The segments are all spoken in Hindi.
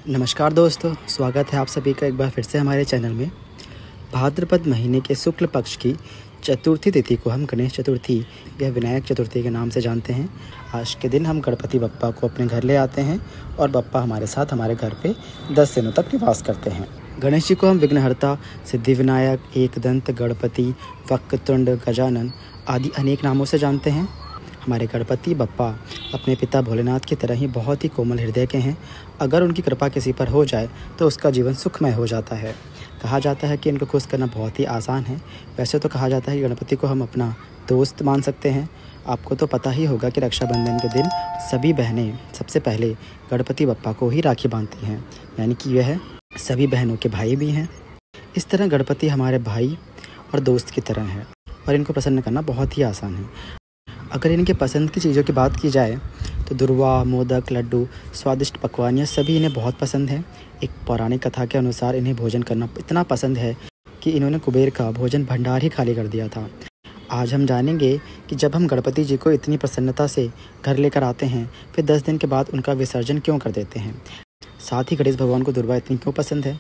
नमस्कार दोस्तों, स्वागत है आप सभी का एक बार फिर से हमारे चैनल में। भाद्रपद महीने के शुक्ल पक्ष की चतुर्थी तिथि को हम गणेश चतुर्थी या विनायक चतुर्थी के नाम से जानते हैं। आज के दिन हम गणपति बप्पा को अपने घर ले आते हैं और बप्पा हमारे साथ हमारे घर पे 10 दिनों तक निवास करते हैं। गणेश जी को हम विघ्नहर्ता, सिद्धिविनायक, एकदंत गणपति, वक्रतुंड, गजानन आदि अनेक नामों से जानते हैं। हमारे गणपति बप्पा अपने पिता भोलेनाथ की तरह ही बहुत ही कोमल हृदय के हैं। अगर उनकी कृपा किसी पर हो जाए तो उसका जीवन सुखमय हो जाता है। कहा जाता है कि इनको खुश करना बहुत ही आसान है। वैसे तो कहा जाता है कि गणपति को हम अपना दोस्त मान सकते हैं। आपको तो पता ही होगा कि रक्षाबंधन के दिन सभी बहनें सबसे पहले गणपति बप्पा को ही राखी बांधती हैं, यानी कि वह सभी बहनों के भाई भी हैं। इस तरह गणपति हमारे भाई और दोस्त की तरह है और इनको प्रसन्न करना बहुत ही आसान है। अगर इनके पसंद की चीज़ों की बात की जाए तो दुर्वा, मोदक, लड्डू, स्वादिष्ट पकवान यह सभी इन्हें बहुत पसंद है। एक पौराणिक कथा के अनुसार इन्हें भोजन करना इतना पसंद है कि इन्होंने कुबेर का भोजन भंडार ही खाली कर दिया था। आज हम जानेंगे कि जब हम गणपति जी को इतनी प्रसन्नता से घर लेकर आते हैं, फिर 10 दिन के बाद उनका विसर्जन क्यों कर देते हैं। साथ ही गणेश भगवान को दुर्वा इतनी क्यों पसंद है,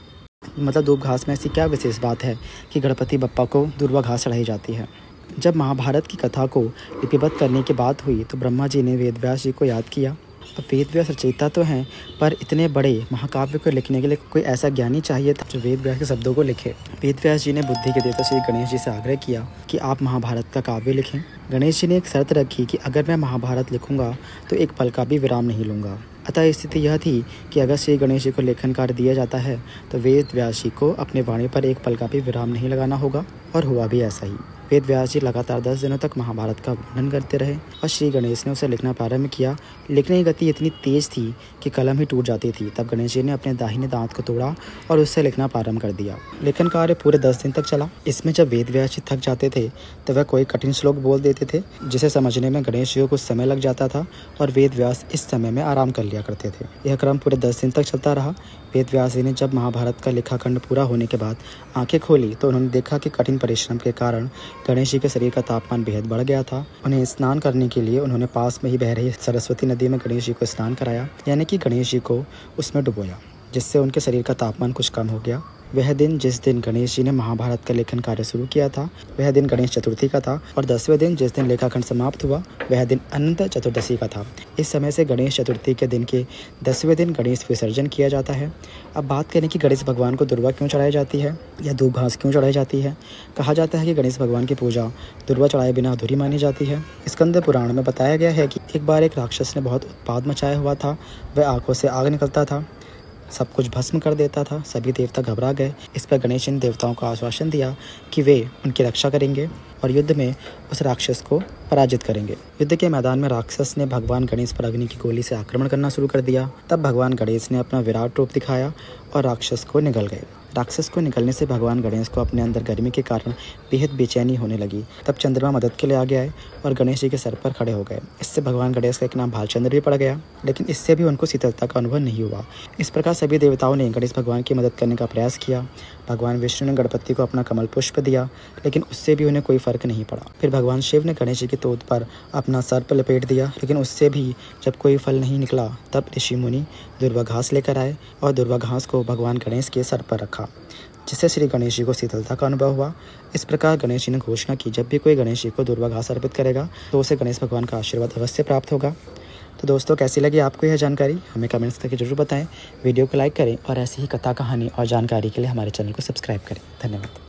मतलब दूब घास में ऐसी क्या विशेष बात है कि गणपति बप्पा को दुर्वा घास चढ़ाई जाती है। जब महाभारत की कथा को लिपिबद्ध करने की बात हुई तो ब्रह्मा जी ने वेदव्यास जी को याद किया। अब वेदव्यास रचयिता तो हैं, पर इतने बड़े महाकाव्य को लिखने के लिए कोई ऐसा ज्ञानी चाहिए था जो वेदव्यास के शब्दों को लिखे। वेदव्यास जी ने बुद्धि के देवता श्री गणेश जी से आग्रह किया कि आप महाभारत का काव्य लिखें। गणेश जी ने एक शर्त रखी कि अगर मैं महाभारत लिखूंगा तो एक पल का भी विराम नहीं लूँगा। अतः स्थिति यह थी कि अगर श्री गणेश जी को लेखन कार्य दिया जाता है तो वेदव्यास जी को अपने वाणी पर एक पल का भी विराम नहीं लगाना होगा, और हुआ भी ऐसा ही। वेदव्यास जी लगातार 10 दिनों तक महाभारत का वर्णन करते रहे और श्री गणेश ने उसे लिखना प्रारंभ किया। लिखने की गति इतनी तेज थी कि कलम ही टूट जाती थी। तब गणेश जी ने अपने दाहिने दांत को तोड़ा और उससे लिखना प्रारंभ कर दिया। लेखन कार्य पूरे 10 दिन तक चला। इसमें जब वेदव्यास जी थक जाते थे तो वह कोई कठिन श्लोक बोल देते थे, जिसे समझने में गणेश जी को कुछ समय लग जाता था और वेदव्यास इस समय में आराम कर लिया करते थे। यह क्रम पूरे 10 दिन तक चलता रहा। वेदव्यास जी ने जब महाभारत का लिखाखंड पूरा होने के बाद आंखें खोली तो उन्होंने देखा कि कठिन परिश्रम के कारण गणेश जी के शरीर का तापमान बेहद बढ़ गया था। उन्हें स्नान करने के लिए उन्होंने पास में ही बह रही सरस्वती नदी में गणेश जी को स्नान कराया, यानी कि गणेश जी को उसमें डुबोया, जिससे उनके शरीर का तापमान कुछ कम हो गया। वह दिन जिस दिन गणेश जी ने महाभारत का लेखन कार्य शुरू किया था वह दिन गणेश चतुर्थी का था, और 10वें दिन जिस दिन लेखाखंड समाप्त हुआ वह दिन अनंत चतुर्दशी का था। इस समय से गणेश चतुर्थी के दिन के 10वें दिन गणेश विसर्जन किया जाता है। अब बात करें कि गणेश भगवान को दुर्वा क्यों चढ़ाई जाती है या दूब घास क्यों चढ़ाई जाती है। कहा जाता है कि गणेश भगवान की पूजा दुर्वा चढ़ाए बिना अधूरी मानी जाती है। स्कंद पुराण में बताया गया है कि एक बार एक राक्षस ने बहुत उत्पात मचाया हुआ था। वह आंखों से आग निकलता था, सब कुछ भस्म कर देता था। सभी देवता घबरा गए। इस पर गणेश ने देवताओं को आश्वासन दिया कि वे उनकी रक्षा करेंगे और युद्ध में उस राक्षस को पराजित करेंगे। युद्ध के मैदान में राक्षस ने भगवान गणेश पर अग्नि की गोली से आक्रमण करना शुरू कर दिया। तब भगवान गणेश ने अपना विराट रूप दिखाया और राक्षस को निगल गए। राक्षस को निकलने से भगवान गणेश को अपने अंदर गर्मी के कारण बेहद बेचैनी होने लगी। तब चंद्रमा मदद के लिए आगे आए और गणेश जी के सर पर खड़े हो गए। इससे भगवान गणेश का एक नाम भालचंद्र भी पड़ गया, लेकिन इससे भी उनको शीतलता का अनुभव नहीं हुआ। इस प्रकार सभी देवताओं ने गणेश भगवान की मदद करने का प्रयास किया। भगवान विष्णु ने गणपति को अपना कमल पुष्प दिया, लेकिन उससे भी उन्हें कोई फर्क नहीं पड़ा। फिर भगवान शिव ने गणेश जी की तोद पर अपना सर्प लपेट दिया, लेकिन उससे भी जब कोई फल नहीं निकला तब ऋषि मुनि दुर्वा घास लेकर आए और दुर्वा घास को भगवान गणेश के सर पर रखा, जिससे श्री गणेश जी को शीतलता का अनुभव हुआ। इस प्रकार गणेश जी ने घोषणा की जब भी कोई गणेश जी को दुर्वा घास अर्पित करेगा तो उसे गणेश भगवान का आशीर्वाद अवश्य प्राप्त होगा। तो दोस्तों, कैसी लगी आपको यह जानकारी हमें कमेंट्स करके जरूर बताएं। वीडियो को लाइक करें और ऐसी ही कथा, कहानी और जानकारी के लिए हमारे चैनल को सब्सक्राइब करें। धन्यवाद।